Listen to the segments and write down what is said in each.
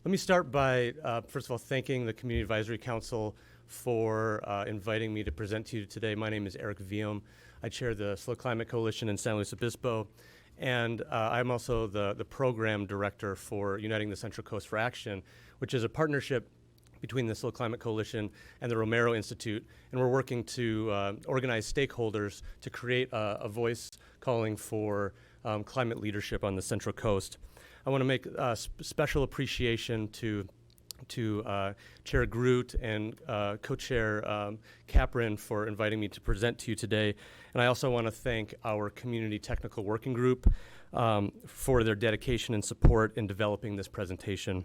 Let me start by, first of all, thanking the Community Advisory Council for inviting me to present to you today. My name is Eric Veium. I chair the Slow Climate Coalition in San Luis Obispo, and I'm also the program director for Uniting the Central Coast for Action, which is a partnership between the Slow Climate Coalition and the Romero Institute, and we're working to organize stakeholders to create a voice calling for climate leadership on the Central Coast. I want to make special appreciation to Chair Groot and Co-Chair Capron for inviting me to present to you today. And I also want to thank our Community Technical Working Group for their dedication and support in developing this presentation.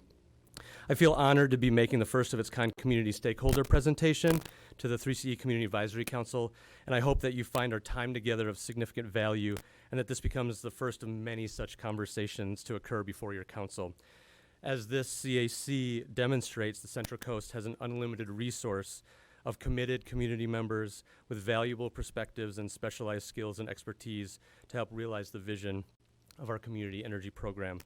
I feel honored to be making the first of its kind community stakeholder presentation to the 3CE Community Advisory Council, and I hope that you find our time together of significant value and that this becomes the first of many such conversations to occur before your council. As this CAC demonstrates, the Central Coast has an unlimited resource of committed community members with valuable perspectives and specialized skills and expertise to help realize the vision of our community energy program.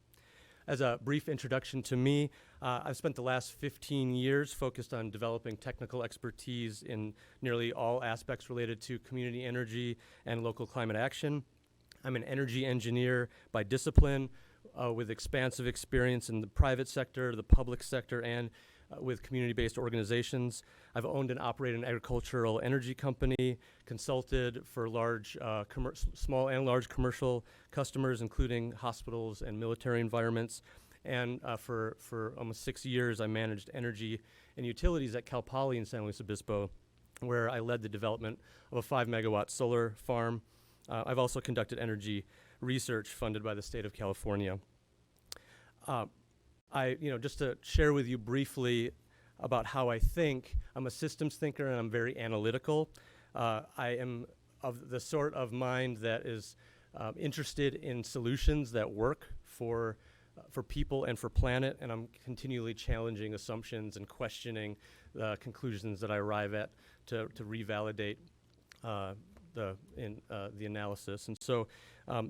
As a brief introduction to me, I've spent the last 15 years focused on developing technical expertise in nearly all aspects related to community energy and local climate action. I'm an energy engineer by discipline with expansive experience in the private sector, the public sector, and with community-based organizations. I've owned and operated an agricultural energy company, consulted for large, small and large commercial customers, including hospitals and military environments. And for almost 6 years, I managed energy and utilities at Cal Poly in San Luis Obispo, where I led the development of a 5-megawatt solar farm. I've also conducted energy research funded by the state of California. Just to share with you briefly about how I think, I'm a systems thinker and I'm very analytical. I am of the sort of mind that is interested in solutions that work for people and for planet, and I'm continually challenging assumptions and questioning the conclusions that I arrive at to revalidate the analysis. And so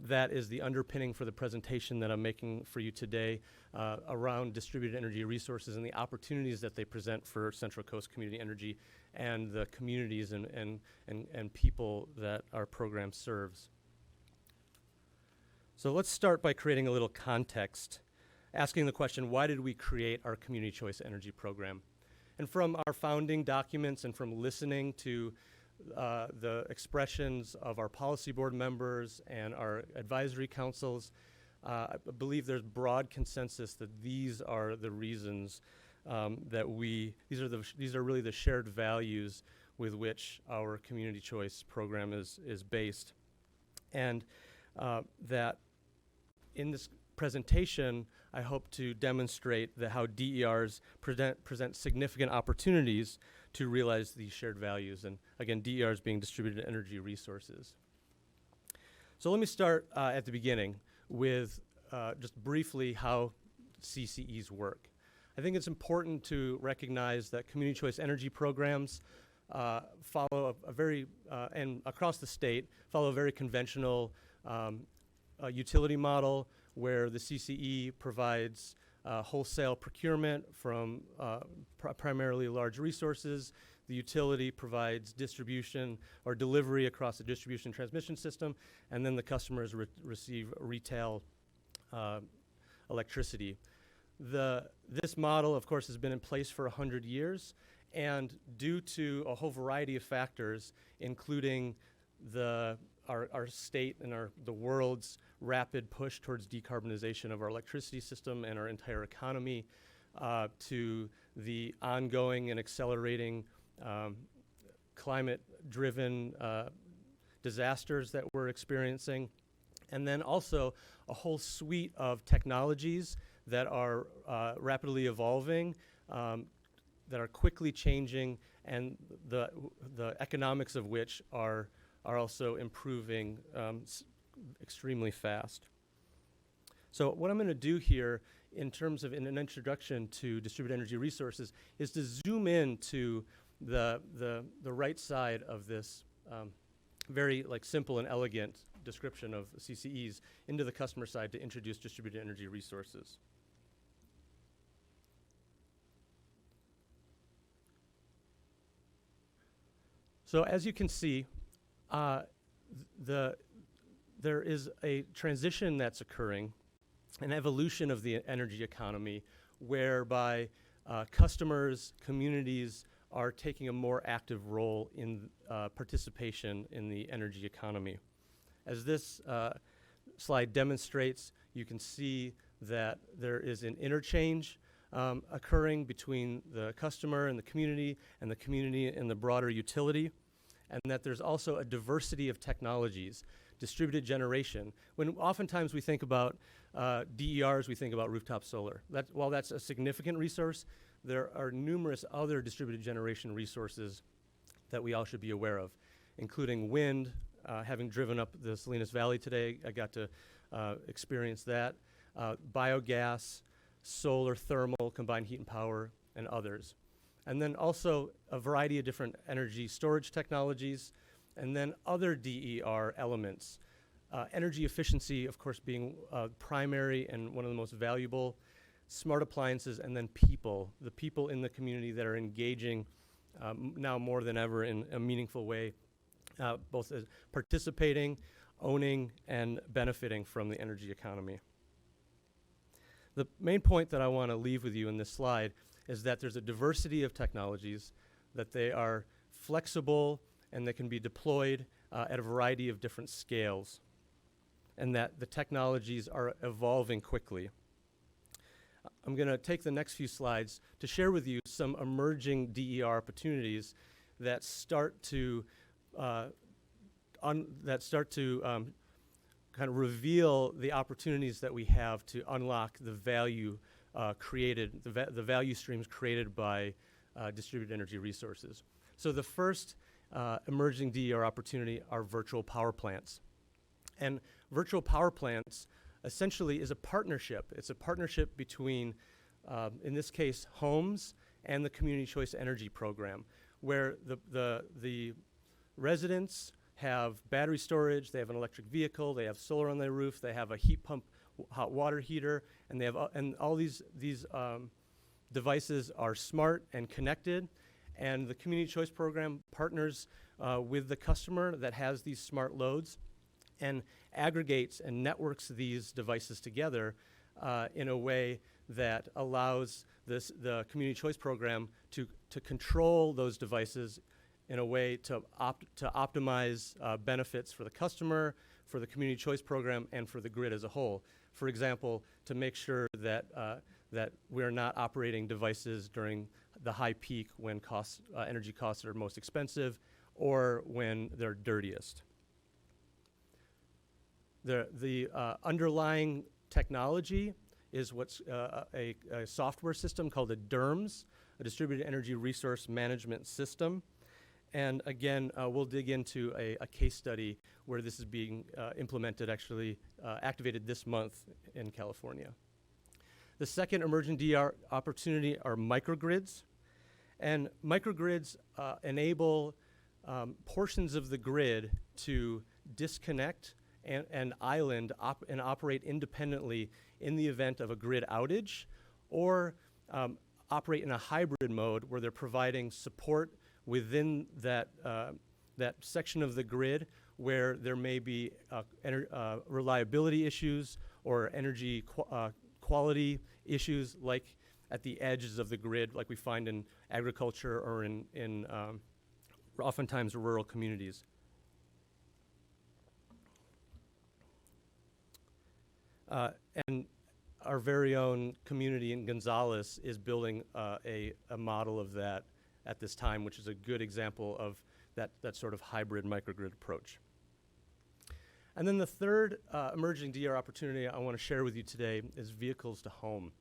that is the underpinning for the presentation that I'm making for you today around distributed energy resources and the opportunities that they present for Central Coast community energy and the communities and people that our program serves. So let's start by creating a little context, asking the question, why did we create our community choice energy program? And from our founding documents and from listening to the expressions of our policy board members and our advisory councils, I believe there's broad consensus that these are the reasons these are really the shared values with which our community choice program is based. And that in this presentation, I hope to demonstrate that how DERs present significant opportunities to realize these shared values. And again, DERs being distributed energy resources. So let me start at the beginning with just briefly how CCEs work. I think it's important to recognize that community choice energy programs follow a very, and across the state, follow a very conventional utility model where the CCE provides wholesale procurement from primarily large resources. The utility provides distribution or delivery across the distribution transmission system, and then the customers receive retail electricity. This model, of course, has been in place for 100 years, and due to a whole variety of factors, including our state and the world's rapid push towards decarbonization of our electricity system and our entire economy, to the ongoing and accelerating climate-driven disasters that we're experiencing, and then also a whole suite of technologies that are rapidly evolving, that are quickly changing, and the economics of which are also improving extremely fast. So what I'm going to do here in terms of in an introduction to distributed energy resources is to zoom in to the right side of this very simple and elegant description of CCEs into the customer side to introduce distributed energy resources. So as you can see, there is a transition that's occurring, an evolution of the energy economy, whereby customers, communities are taking a more active role in participation in the energy economy. As this slide demonstrates, you can see that there is an interchange occurring between the customer and the community and the broader utility, and that there's also a diversity of technologies, distributed generation. When oftentimes we think about DERs, we think about rooftop solar. While that's a significant resource, there are numerous other distributed generation resources that we all should be aware of, including wind. Having driven up the Salinas Valley today, I got to experience that. Biogas, solar, thermal, combined heat and power, and others. And then also a variety of different energy storage technologies, and then other DER elements. Energy efficiency, of course, being primary and one of the most valuable, smart appliances, and then people, the people in the community that are engaging now more than ever in a meaningful way, both as participating, owning, and benefiting from the energy economy. The main point that I want to leave with you in this slide is that there's a diversity of technologies, that they are flexible and they can be deployed at a variety of different scales, and that the technologies are evolving quickly. I'm going to take the next few slides to share with you some emerging DER opportunities that start to kind of reveal the opportunities that we have to unlock the value created, the value streams created by distributed energy resources. So the first emerging DER opportunity are virtual power plants. And virtual power plants essentially is a partnership. It's a partnership between, in this case, homes and the Community Choice Energy Program, where the residents have battery storage, they have an electric vehicle, they have solar on their roof, they have a heat pump, hot water heater, and they have and all these devices are smart and connected, and the Community Choice Program partners with the customer that has these smart loads and aggregates and networks these devices together in a way that allows the Community Choice Program to control those devices in a way to optimize benefits for the customer, for the Community Choice Program, and for the grid as a whole. For example, to make sure that we're not operating devices during the high peak when energy costs are most expensive or when they're dirtiest. The underlying technology is what's a software system called a DERMS, a Distributed Energy Resource Management System. And again, we'll dig into a case study where this is being implemented, actually activated this month in California. The second emerging DER opportunity are microgrids. And microgrids enable portions of the grid to disconnect and island and operate independently in the event of a grid outage, or operate in a hybrid mode where they're providing support within that section of the grid where there may be reliability issues or energy quality issues, like at the edges of the grid, like we find in agriculture or in oftentimes rural communities. And our very own community in Gonzales is building a model of that at this time, which is a good example of that sort of hybrid microgrid approach. And then the third emerging DER opportunity I want to share with you today is vehicles to home.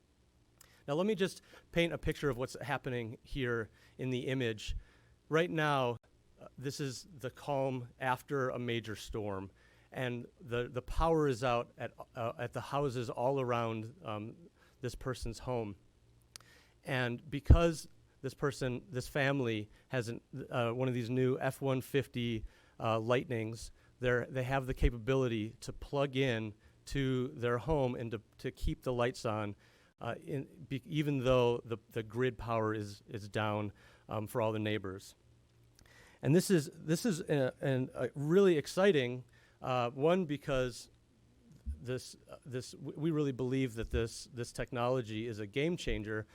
Now let me just paint a picture of what's happening here in the image. Right now, this is the calm after a major storm, and the power is out at the houses all around this person's home. And because this family has one of these new F-150 Lightnings, they have the capability to plug in to their home and to keep the lights on, even though the grid power is down for all the neighbors. And this is a really exciting one, because we really believe that this technology is a game changer,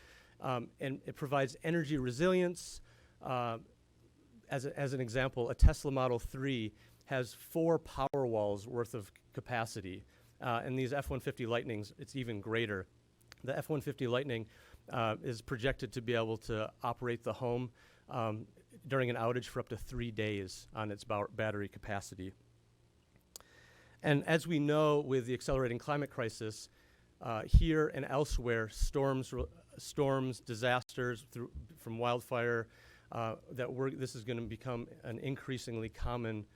and it provides energy resilience. As an example, a Tesla Model 3 has 4 Powerwalls worth of capacity, and these F-150 Lightnings, it's even greater. The F-150 Lightning is projected to be able to operate the home during an outage for up to 3 days on its battery capacity. And as we know, with the accelerating climate crisis, here and elsewhere, storms, disasters from wildfire, this is going to become an increasingly common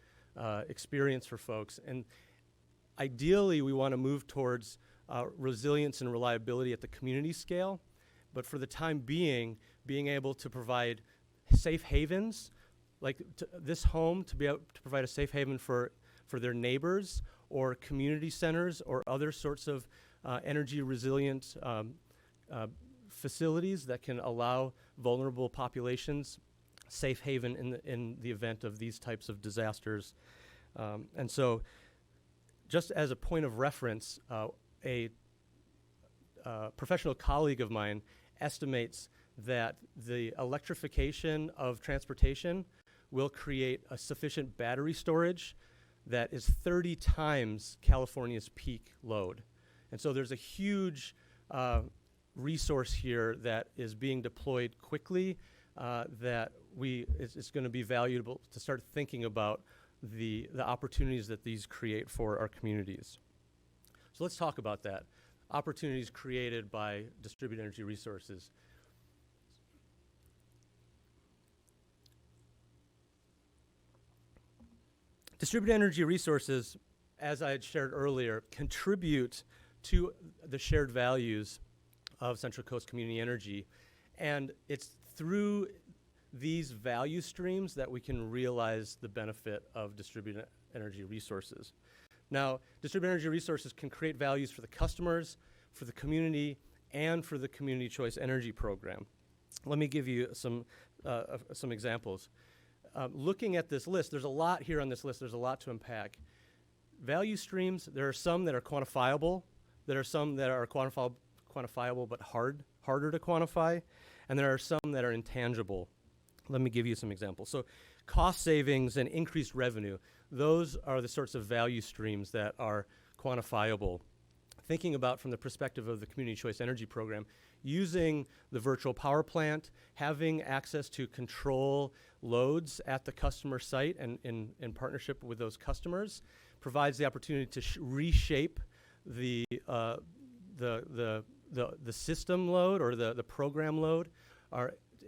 experience for folks. And ideally, we want to move towards resilience and reliability at the community scale, but for the time being able to provide safe havens, like this home, to be able to provide a safe haven for their neighbors or community centers or other sorts of energy resilient facilities that can allow vulnerable populations safe haven in the event of these types of disasters. And so just as a point of reference, a professional colleague of mine estimates that the electrification of transportation will create a sufficient battery storage that is 30 times California's peak load. And so there's a huge resource here that is being deployed quickly that it's going to be valuable to start thinking about the opportunities that these create for our communities. So let's talk about that. Opportunities created by distributed energy resources. Distributed energy resources, as I had shared earlier, contribute to the shared values of Central Coast Community Energy. And it's through these value streams that we can realize the benefit of distributed energy resources. Now, distributed energy resources can create values for the customers, for the community, and for the Community Choice Energy Program. Let me give you some examples. Looking at this list, there's a lot here on this list. There's a lot to unpack. Value streams, there are some that are quantifiable. There are some that are quantifiable but harder to quantify. And there are some that are intangible. Let me give you some examples. So cost savings and increased revenue, those are the sorts of value streams that are quantifiable. Thinking about from the perspective of the Community Choice Energy Program, using the virtual power plant, having access to control loads at the customer site and in partnership with those customers provides the opportunity to reshape the system load or the program load,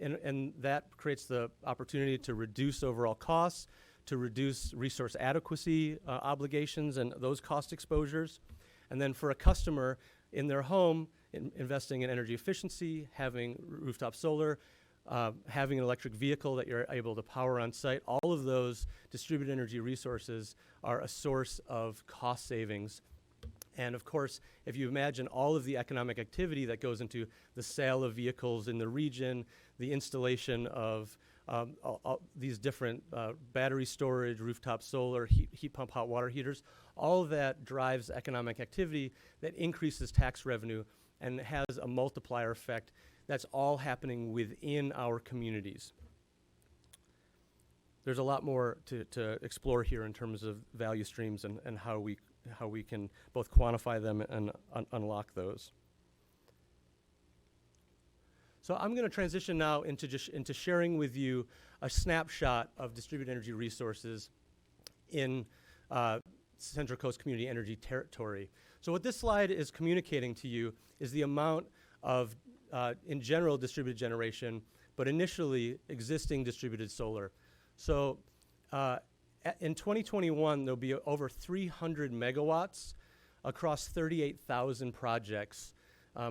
and that creates the opportunity to reduce overall costs, to reduce resource adequacy obligations and those cost exposures. And then for a customer in their home, investing in energy efficiency, having rooftop solar, having an electric vehicle that you're able to power on site, all of those distributed energy resources are a source of cost savings. And of course, if you imagine all of the economic activity that goes into the sale of vehicles in the region, the installation of all these different battery storage, rooftop solar, heat pump, hot water heaters, all of that drives economic activity that increases tax revenue and has a multiplier effect. That's all happening within our communities. There's a lot more to explore here in terms of value streams and how we can both quantify them and unlock those. So I'm going to transition now into sharing with you a snapshot of distributed energy resources in Central Coast Community Energy Territory. So what this slide is communicating to you is the amount of, in general, distributed generation, but initially existing distributed solar. So in 2021, there'll be over 300 megawatts across 38,000 projects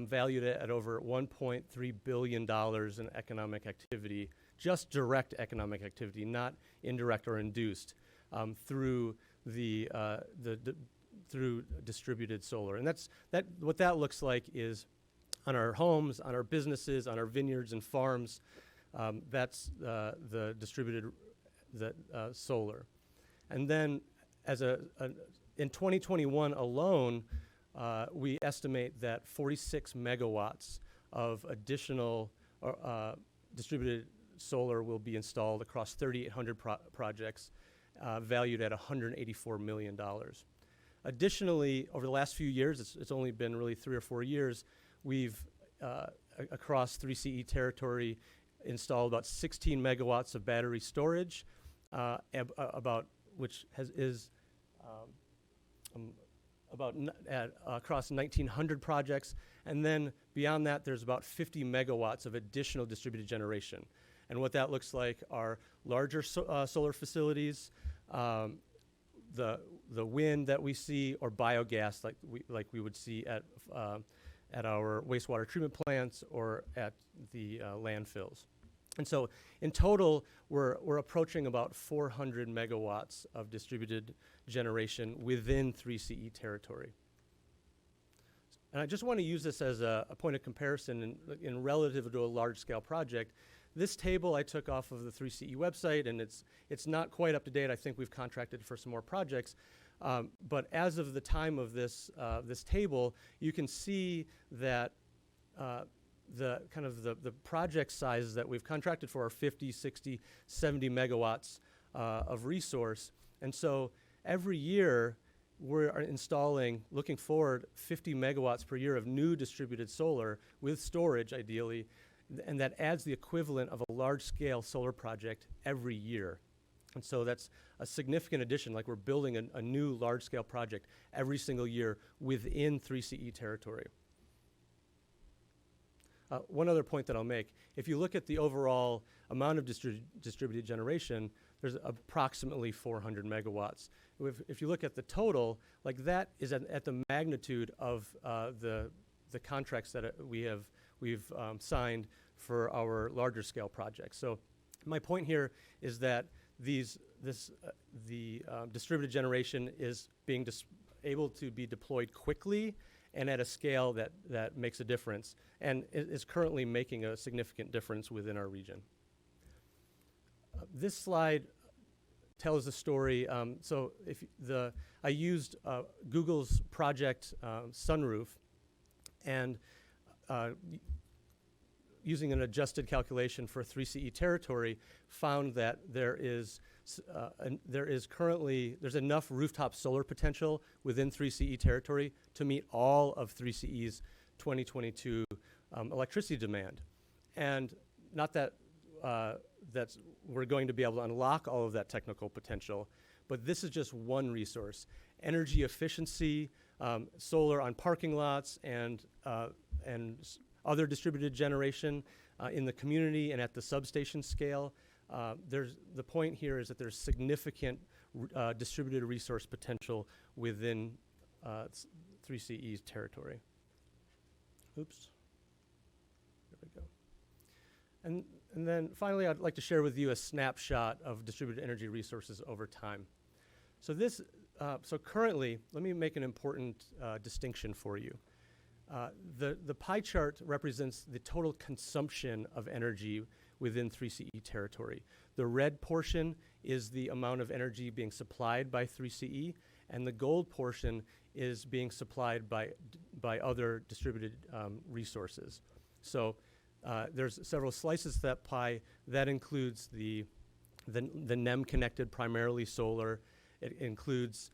valued at over $1.3 billion in economic activity, just direct economic activity, not indirect or induced, through through distributed solar. And what that looks like is on our homes, on our businesses, on our vineyards and farms. That's the solar. And then in 2021 alone, we estimate that 46 megawatts of additional distributed solar will be installed across 3,800 projects, valued at $184 million. Additionally, over the last few years, it's only been really 3 or 4 years, we've, across 3CE territory, installed about 16 megawatts of battery storage, across 1,900 projects. And then beyond that, there's about 50 megawatts of additional distributed generation. And what that looks like are larger solar facilities, the wind that we see, or biogas like we would see at our wastewater treatment plants or at the landfills. And so in total, we're approaching about 400 megawatts of distributed generation within 3CE territory. And I just want to use this as a point of comparison in relative to a large-scale project. This table I took off of the 3CE website, and it's not quite up to date. I think we've contracted for some more projects. But as of the time of this table, you can see that the project sizes that we've contracted for are 50, 60, 70 megawatts of resource. And so every year we're installing, looking forward, 50 megawatts per year of new distributed solar with storage ideally, and that adds the equivalent of a large-scale solar project every year. And so that's a significant addition, like we're building a new large-scale project every single year within 3CE territory. One other point that I'll make, if you look at the overall amount of distributed generation, there's approximately 400 megawatts. If you look at the total, like that is at the magnitude of the contracts that we've signed for our larger scale projects. So my point here is that the distributed generation is being able to be deployed quickly and at a scale that makes a difference, and is currently making a significant difference within our region. This slide tells the story. So I used Google's project Sunroof, and using an adjusted calculation for 3CE territory, found that there's enough rooftop solar potential within 3CE territory to meet all of 3CE's 2022 electricity demand. And not that we're going to be able to unlock all of that technical potential, but this is just one resource. Energy efficiency, solar on parking lots, and other distributed generation in the community and at the substation scale. The point here is that there's significant distributed resource potential within 3CE's territory. Oops. There we go. And then finally, I'd like to share with you a snapshot of distributed energy resources over time. So currently, let me make an important distinction for you. The pie chart represents the total consumption of energy within 3CE territory. The red portion is the amount of energy being supplied by 3CE, and the gold portion is being supplied by other distributed resources. So there's several slices to that pie. That includes the NEM-connected, primarily solar. It includes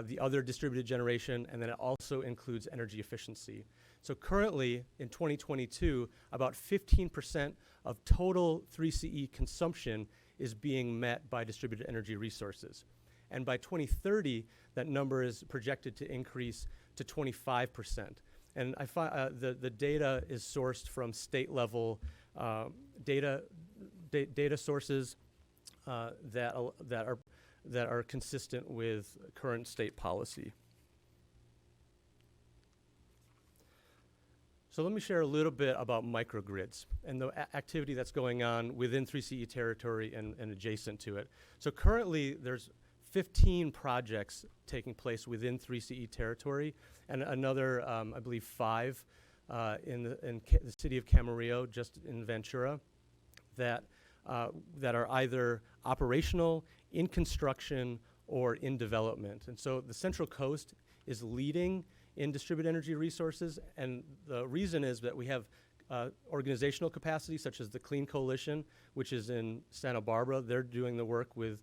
the other distributed generation, and then it also includes energy efficiency. So currently, in 2022, about 15% of total 3CE consumption is being met by distributed energy resources. And by 2030, that number is projected to increase to 25%. And the data is sourced from state-level data sources that are consistent with current state policy. So let me share a little bit about microgrids and the activity that's going on within 3CE territory and adjacent to it. So currently, there's 15 projects taking place within 3CE territory, and another, I believe, 5 in the city of Camarillo, just in Ventura, that that are either operational, in construction, or in development. And so the Central Coast is leading in distributed energy resources, and the reason is that we have organizational capacity, such as the Clean Coalition, which is in Santa Barbara. They're doing the work with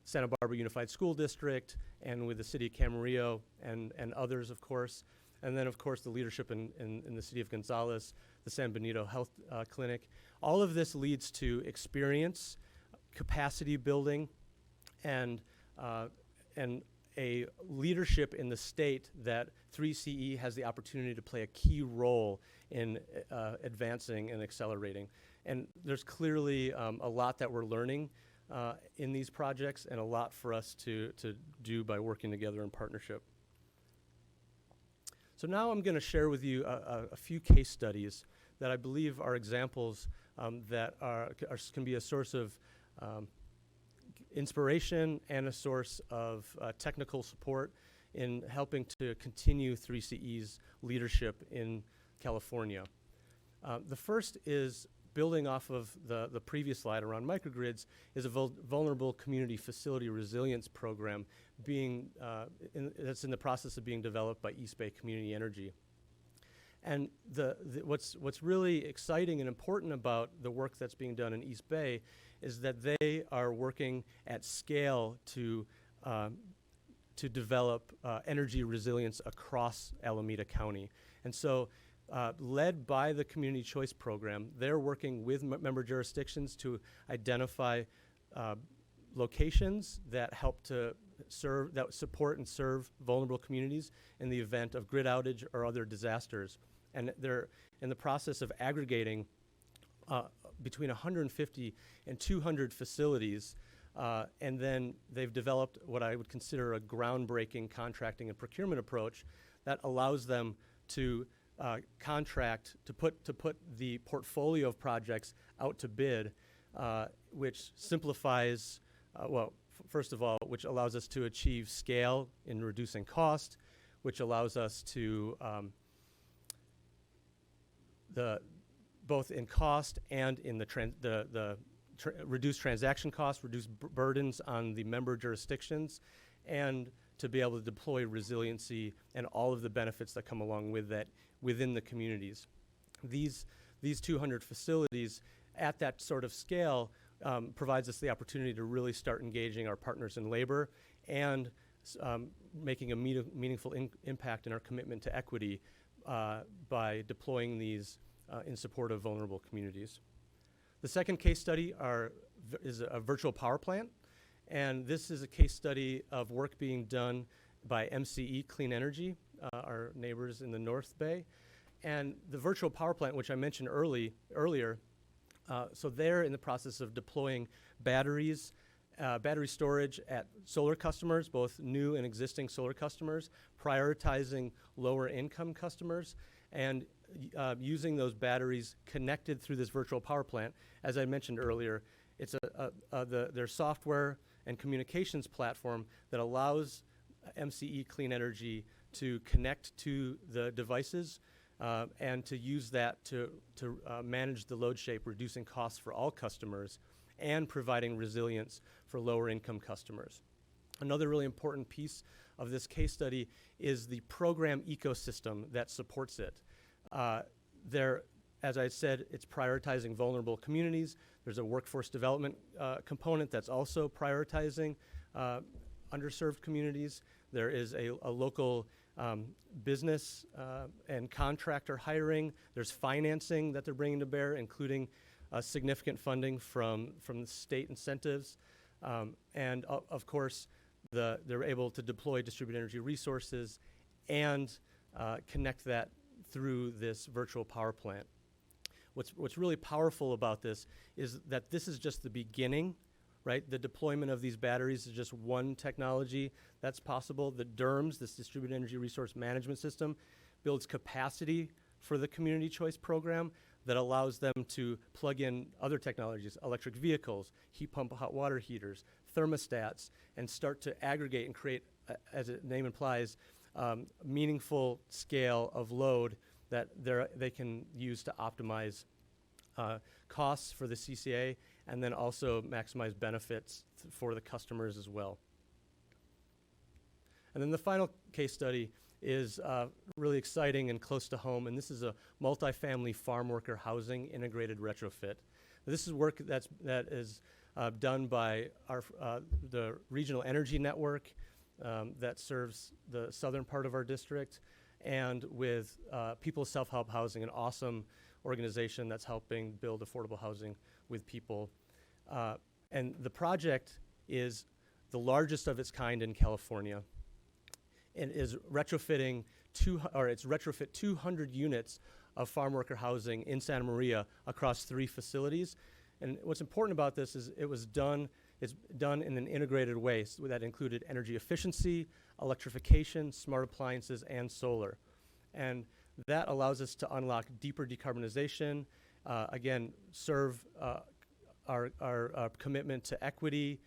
Santa Barbara Unified School District and with the City of Camarillo and others, of course. And then, of course, the leadership in the City of Gonzales, the San Benito Health Clinic. All of this leads to experience, capacity building, and a leadership in the state that 3CE has the opportunity to play a key role in advancing and accelerating. And there's clearly a lot that we're learning in these projects, and a lot for us to do by working together in partnership. So now I'm going to share with you a few case studies that I believe are examples that can be a source of inspiration and a source of technical support in helping to continue 3CE's leadership in California. The first is, building off of the previous slide around microgrids, is a vulnerable community facility resilience program that's in the process of being developed by East Bay Community Energy. And what's really exciting and important about the work that's being done in East Bay is that they are working at scale to develop energy resilience across Alameda County. And so, led by the Community Choice Program, they're working with member jurisdictions to identify locations that help to support and serve vulnerable communities in the event of grid outage or other disasters. And they're in the process of aggregating between 150 and 200 facilities, and then they've developed what I would consider a groundbreaking contracting and procurement approach that allows them to contract, to put the portfolio of projects out to bid, which simplifies, first of all, which allows us to achieve scale in reducing cost, which allows us to both in cost and in the reduce transaction costs, reduce burdens on the member jurisdictions, and to be able to deploy resiliency and all of the benefits that come along with that within the communities. These 200 facilities at that sort of scale provides us the opportunity to really start engaging our partners in labor and making a meaningful impact in our commitment to equity by deploying these in support of vulnerable communities. The second case study is a virtual power plant, and this is a case study of work being done by MCE Clean Energy, our neighbors in the North Bay. And the virtual power plant, which I mentioned earlier, so they're in the process of deploying battery storage at solar customers, both new and existing solar customers, prioritizing lower income customers, and using those batteries connected through this virtual power plant. As I mentioned earlier, it's their software and communications platform that allows MCE Clean Energy to connect to the devices and to use that to manage the load shape, reducing costs for all customers and providing resilience for lower income customers. Another really important piece of this case study is the program ecosystem that supports it. As I said, it's prioritizing vulnerable communities. There's a workforce development component that's also prioritizing underserved communities. There is a local business and contractor hiring. There's financing that they're bringing to bear, including significant funding from the state incentives. And of course, they're able to deploy distributed energy resources and connect that through this virtual power plant. What's really powerful about this is that this is just the beginning, right? The deployment of these batteries is just one technology that's possible. The DERMS, this Distributed Energy Resource Management System, builds capacity for the Community Choice Program that allows them to plug in other technologies, electric vehicles, heat pump hot water heaters, thermostats, and start to aggregate and create, as the name implies, meaningful scale of load that they can use to optimize costs for the CCA, and then also maximize benefits for the customers as well. And then the final case study is really exciting and close to home, and this is a multifamily farm worker housing integrated retrofit. This is work that is done by the Regional Energy Network that serves the southern part of our district, and with People's Self-Help Housing, an awesome organization that's helping build affordable housing with people. And the project is the largest of its kind in California, and is retrofitting retrofit 200 units of farm worker housing in Santa Maria across 3 facilities. And what's important about this is it's done in an integrated way that included energy efficiency, electrification, smart appliances, and solar. And that allows us to unlock deeper decarbonization, again, serve our commitment to equity,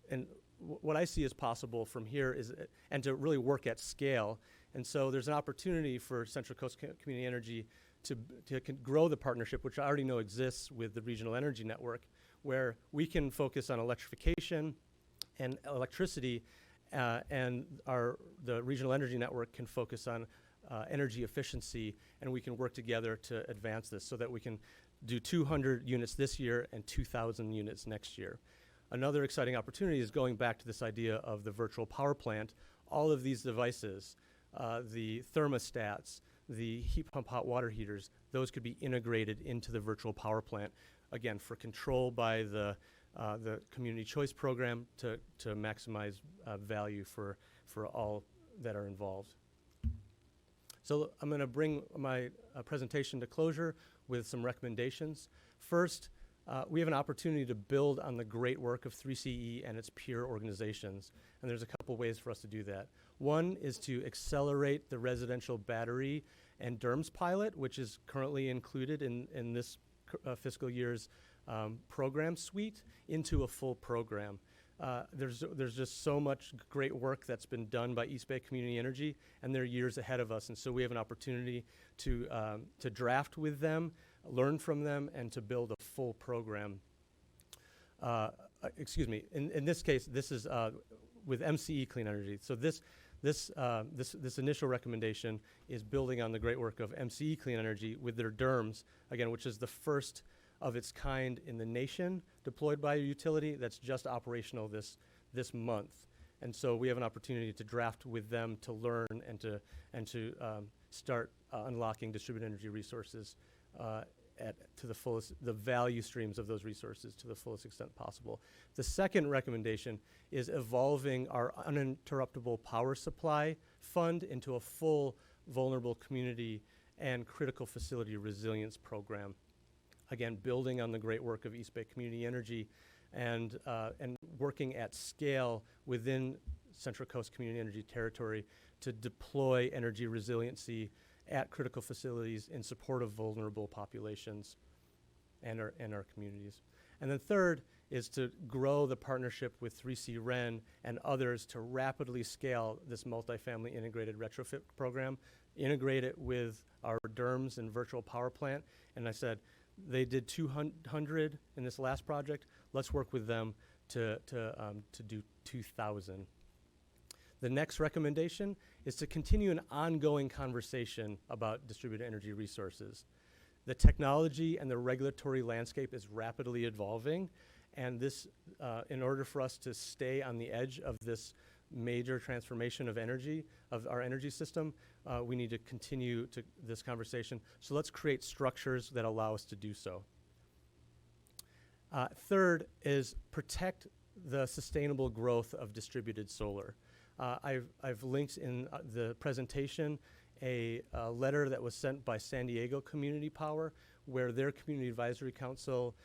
and what I see as possible from here is, and to really work at scale. And so there's an opportunity for Central Coast Community Energy to grow the partnership, which I already know exists with the Regional Energy Network, where we can focus on electrification and electricity, and the Regional Energy Network can focus on energy efficiency, and we can work together to advance this so that we can do 200 units this year and 2,000 units next year. Another exciting opportunity is going back to this idea of the virtual power plant. All of these devices, the thermostats, the heat pump hot water heaters, those could be integrated into the virtual power plant, again, for control by the community choice program to maximize value for all that are involved. So I'm going to bring my presentation to closure with some recommendations. First, we have an opportunity to build on the great work of 3CE and its peer organizations, and there's a couple ways for us to do that. One is to accelerate the residential battery and DERMS pilot, which is currently included in this fiscal year's program suite, into a full program. There's just so much great work that's been done by East Bay Community Energy, and they're years ahead of us, and so we have an opportunity to draft with them, learn from them, and to build a full program. Excuse me. In this case, this is with MCE Clean Energy. So this initial recommendation is building on the great work of MCE Clean Energy with their DERMS, again, which is the first of its kind in the nation deployed by a utility that's just operational this month. And so we have an opportunity to draft with them, to learn, and to start unlocking distributed energy resources to the fullest, the value streams of those resources to the fullest extent possible. The second recommendation is evolving our uninterruptible power supply fund into a full vulnerable community and critical facility resilience program. Again, building on the great work of East Bay Community Energy and working at scale within Central Coast Community Energy territory to deploy energy resiliency at critical facilities in support of vulnerable populations and our communities. And then third is to grow the partnership with 3C REN and others to rapidly scale this multifamily integrated retrofit program, integrate it with our DERMS and virtual power plant. And I said, they did 200 in this last project. Let's work with them to do 2,000. The next recommendation is to continue an ongoing conversation about distributed energy resources. The technology and the regulatory landscape is rapidly evolving, and this, in order for us to stay on the edge of this major transformation of energy, of our energy system, we need to continue this conversation. So let's create structures that allow us to do so. Third is protect the sustainable growth of distributed solar. I've linked in the presentation a letter that was sent by San Diego Community Power, where their Community Advisory Council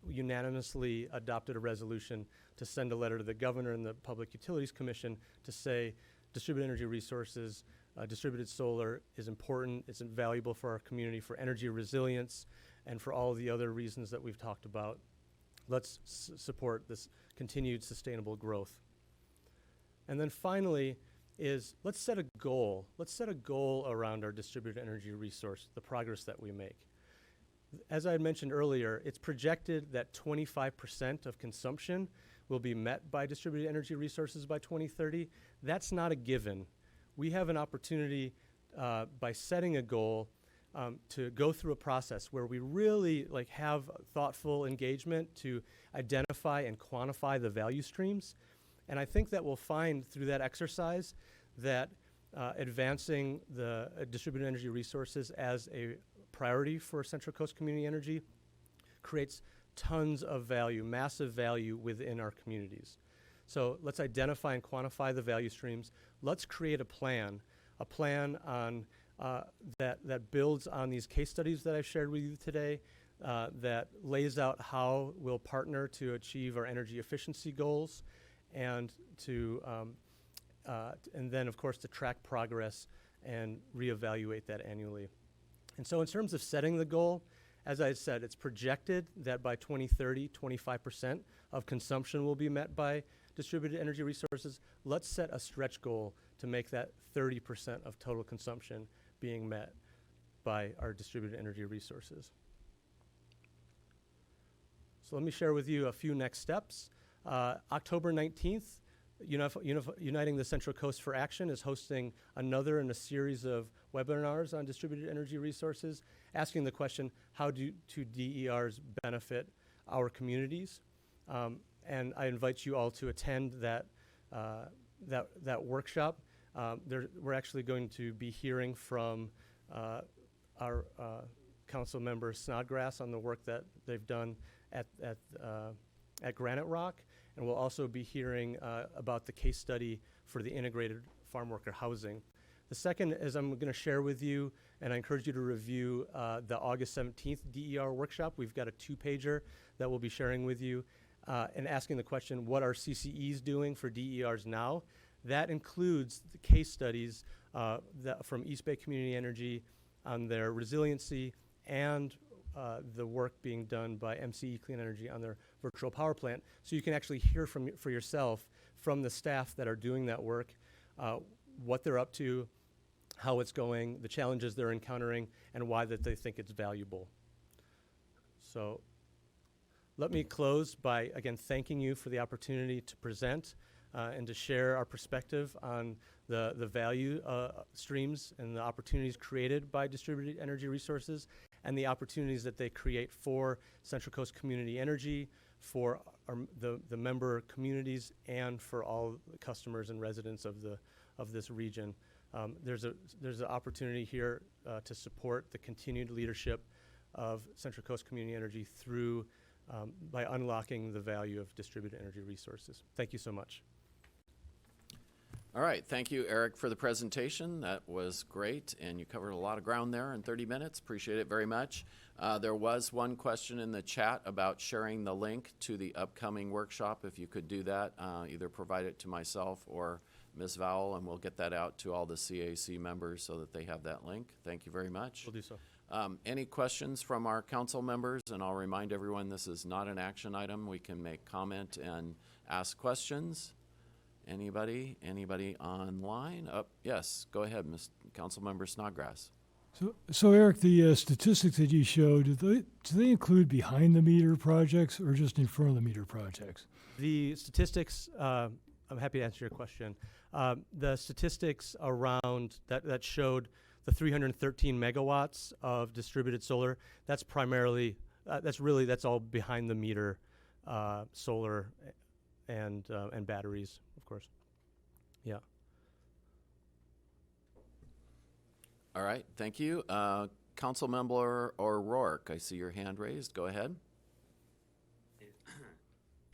unanimously adopted a resolution to send a letter to the governor and the Public Utilities Commission to say distributed energy resources, distributed solar is important, it's valuable for our community, for energy resilience, and for all the other reasons that we've talked about. Let's support this continued sustainable growth. And then finally, is let's set a goal. Let's set a goal around our distributed energy resource, the progress that we make. As I had mentioned earlier, it's projected that 25% of consumption will be met by distributed energy resources by 2030. That's not a given. We have an opportunity by setting a goal to go through a process where we really have thoughtful engagement to identify and quantify the value streams. And I think that we'll find through that exercise that advancing the distributed energy resources as a priority for Central Coast Community Energy creates tons of value, massive value within our communities. So let's identify and quantify the value streams. Let's create a plan on that builds on these case studies that I've shared with you today, that lays out how we'll partner to achieve our energy efficiency goals, and and then of course to track progress and reevaluate that annually. And so in terms of setting the goal, as I said, it's projected that by 2030, 25% of consumption will be met by distributed energy resources. Let's set a stretch goal to make that 30% of total consumption being met by our distributed energy resources. So let me share with you a few next steps. October 19th, Uniting the Central Coast for Action is hosting another in a series of webinars on distributed energy resources, asking the question, how do DERs benefit our communities? And I invite you all to attend that workshop. We're actually going to be hearing from our council member Snodgrass on the work that they've done at Granite Rock. And we'll also be hearing about the case study for the integrated farm worker housing. The second is I'm going to share with you, and I encourage you to review the August 17th DER workshop. We've got a 2-pager that we'll be sharing with you and asking the question, what are CCEs doing for DERs now? That includes the case studies from East Bay Community Energy on their resiliency and the work being done by MCE Clean Energy on their virtual power plant. So you can actually hear for yourself from the staff that are doing that work, what they're up to, how it's going, the challenges they're encountering, and why that they think it's valuable. So let me close by, again, thanking you for the opportunity to present and to share our perspective on the value streams and the opportunities created by distributed energy resources and the opportunities that they create for Central Coast Community Energy, for the member communities, and for all the customers and residents of this region. There's an opportunity here to support the continued leadership of Central Coast Community Energy through by unlocking the value of distributed energy resources. Thank you so much. All right, thank you, Eric, for the presentation. That was great, and you covered a lot of ground there in 30 minutes. Appreciate it very much. There was one question in the chat about sharing the link to the upcoming workshop. If you could do that, either provide it to myself or Ms. Vowell, and we'll get that out to all the CAC members so that they have that link. Thank you very much. We'll do so. Any questions from our council members? And I'll remind everyone this is not an action item. We can make comment and ask questions. Anybody online? Yes, go ahead, Councilmember Snodgrass. So Eric, the statistics that you showed, do they include behind the meter projects or just in front of the meter projects? The statistics, I'm happy to answer your question. The statistics around that showed the 313 megawatts of distributed solar, that's primarily, that's all behind the meter solar and batteries, of course. Yeah. All right, thank you. Council Member O'Rourke, I see your hand raised. Go ahead.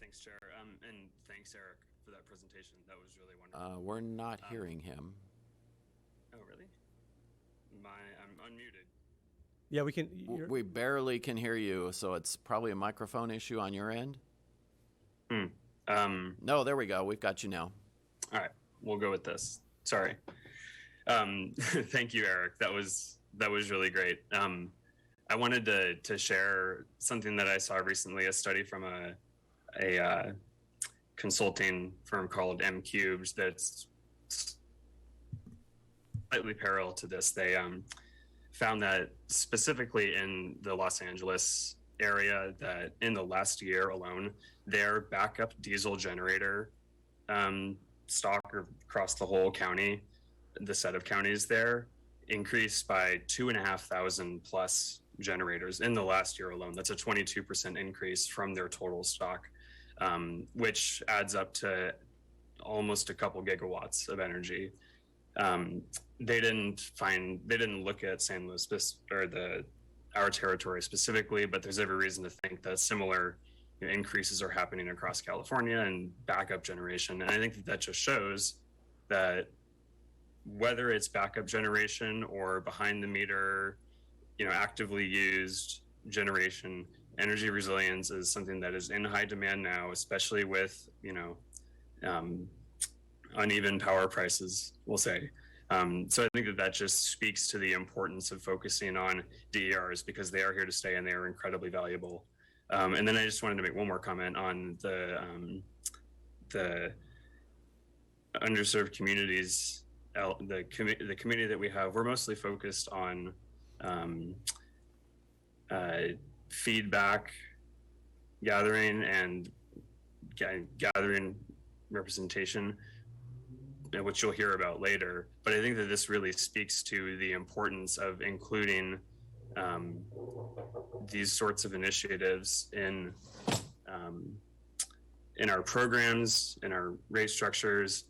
Thanks, Chair, and thanks, Eric, for that presentation. That was really wonderful. We're not hearing him. Oh, really? I'm unmuted. Yeah, we can. We barely can hear you, so it's probably a microphone issue on your end. No, there we go. We've got you now. All right, we'll go with this. Sorry. Thank you, Eric. That was really great. I wanted to share something that I saw recently, a study from a consulting firm called M Cubed that's slightly parallel to this. They found that specifically in the Los Angeles area, that in the last year alone, their backup diesel generator stock across the whole county, the set of counties there, increased by 2,500 plus generators in the last year alone. That's a 22% increase from their total stock, which adds up to almost a couple gigawatts of energy. They didn't look at San Luis or our territory specifically, but there's every reason to think that similar increases are happening across California and backup generation. And I think that just shows that whether it's backup generation or behind the meter, actively used generation, energy resilience is something that is in high demand now, especially with, uneven power prices, we'll say. So I think that just speaks to the importance of focusing on DERs, because they are here to stay and they are incredibly valuable. And then I just wanted to make one more comment on the underserved communities, the community that we have. We're mostly focused on feedback gathering and gathering representation, which you'll hear about later. But I think that this really speaks to the importance of including these sorts of initiatives in our programs, in our rate structures,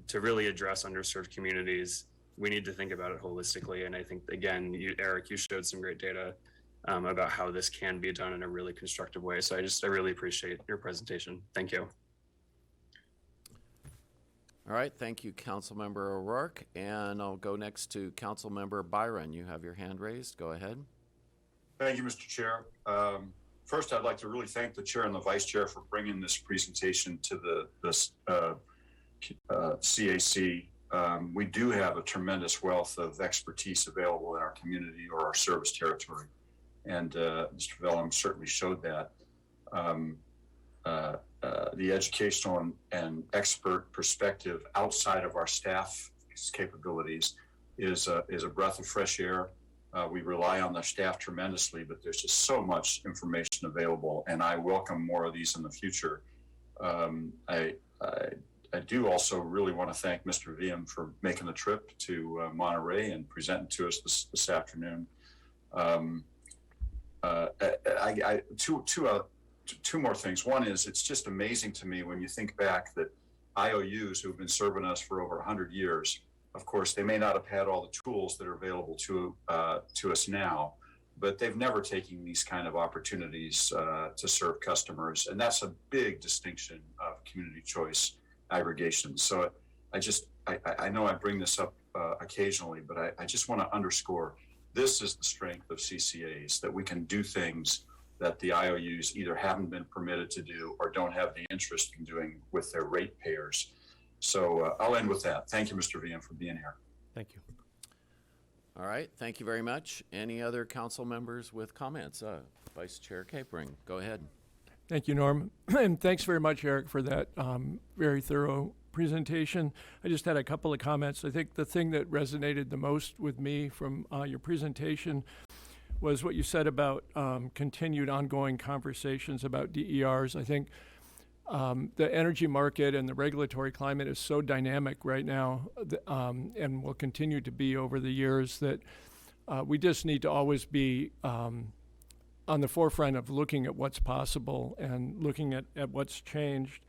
to really address underserved communities. We need to think about it holistically. And I think, again, Eric, you showed some great data about how this can be done in a really constructive way. So I really appreciate your presentation. Thank you. All right, thank you, Councilmember O'Rourke. And I'll go next to Councilmember Byron. You have your hand raised. Go ahead. Thank you, Mr. Chair. First, I'd like to really thank the chair and the vice chair for bringing this presentation to the CAC. We do have a tremendous wealth of expertise available in our community or our service territory. And Mr. Veium certainly showed that. The educational and expert perspective outside of our staff's capabilities is a breath of fresh air. We rely on the staff tremendously, but there's just so much information available, and I welcome more of these in the future. I do also really want to thank Mr. Veium for making the trip to Monterey and presenting to us this afternoon. Two more things. One is, it's just amazing to me when you think back that IOUs who've been serving us for over 100 years, of course, they may not have had all the tools that are available to us now, but they've never taken these kind of opportunities to serve customers. And that's a big distinction of community choice aggregation. So I know I bring this up occasionally, but I just want to underscore, this is the strength of CCAs, that we can do things that the IOUs either haven't been permitted to do or don't have the interest in doing with their ratepayers. So I'll end with that. Thank you, Mr. Veium, for being here. Thank you. All right, thank you very much. Any other council members with comments? Vice Chair Capering, go ahead. Thank you, Norm. And thanks very much, Eric, for that very thorough presentation. I just had a couple of comments. I think the thing that resonated the most with me from your presentation was what you said about continued ongoing conversations about DERs. I think the energy market and the regulatory climate is so dynamic right now, and will continue to be over the years, that we just need to always be on the forefront of looking at what's possible and looking at what's changed.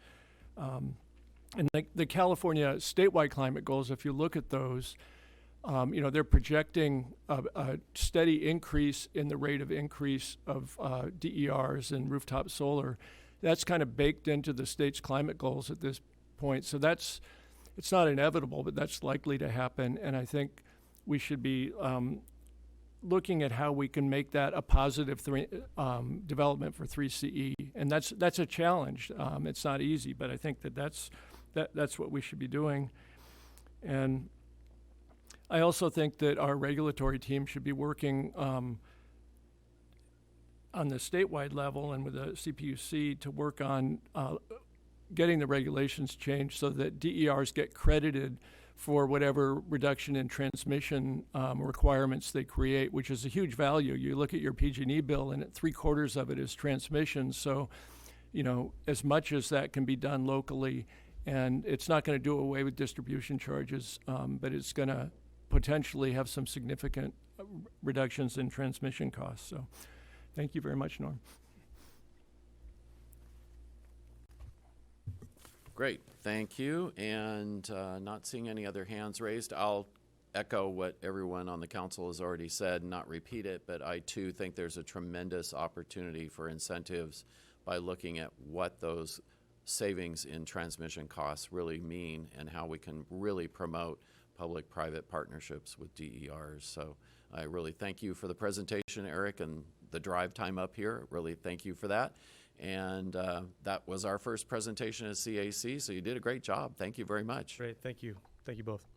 And the California statewide climate goals, if you look at those, they're projecting a steady increase in the rate of increase of DERs and rooftop solar. That's kind of baked into the state's climate goals at this point. So it's not inevitable, but that's likely to happen. And I think we should be looking at how we can make that a positive development for 3CE. And that's a challenge. It's not easy, but I think that's what we should be doing. And I also think that our regulatory team should be working on the statewide level and with the CPUC to work on getting the regulations changed so that DERs get credited for whatever reduction in transmission requirements they create, which is a huge value. You look at your PG&E bill, and 3/4 of it is transmission. So, you know, as much as that can be done locally, and it's not going to do away with distribution charges, but it's going to potentially have some significant reductions in transmission costs. So thank you very much, Norm. Great, thank you. And not seeing any other hands raised, I'll echo what everyone on the council has already said and not repeat it, but I too think there's a tremendous opportunity for incentives by looking at what those savings in transmission costs really mean and how we can really promote public-private partnerships with DERs. So I really thank you for the presentation, Eric, and the drive time up here. Really thank you for that. And that was our first presentation as CAC, so you did a great job. Thank you very much. Great, thank you. Thank you both.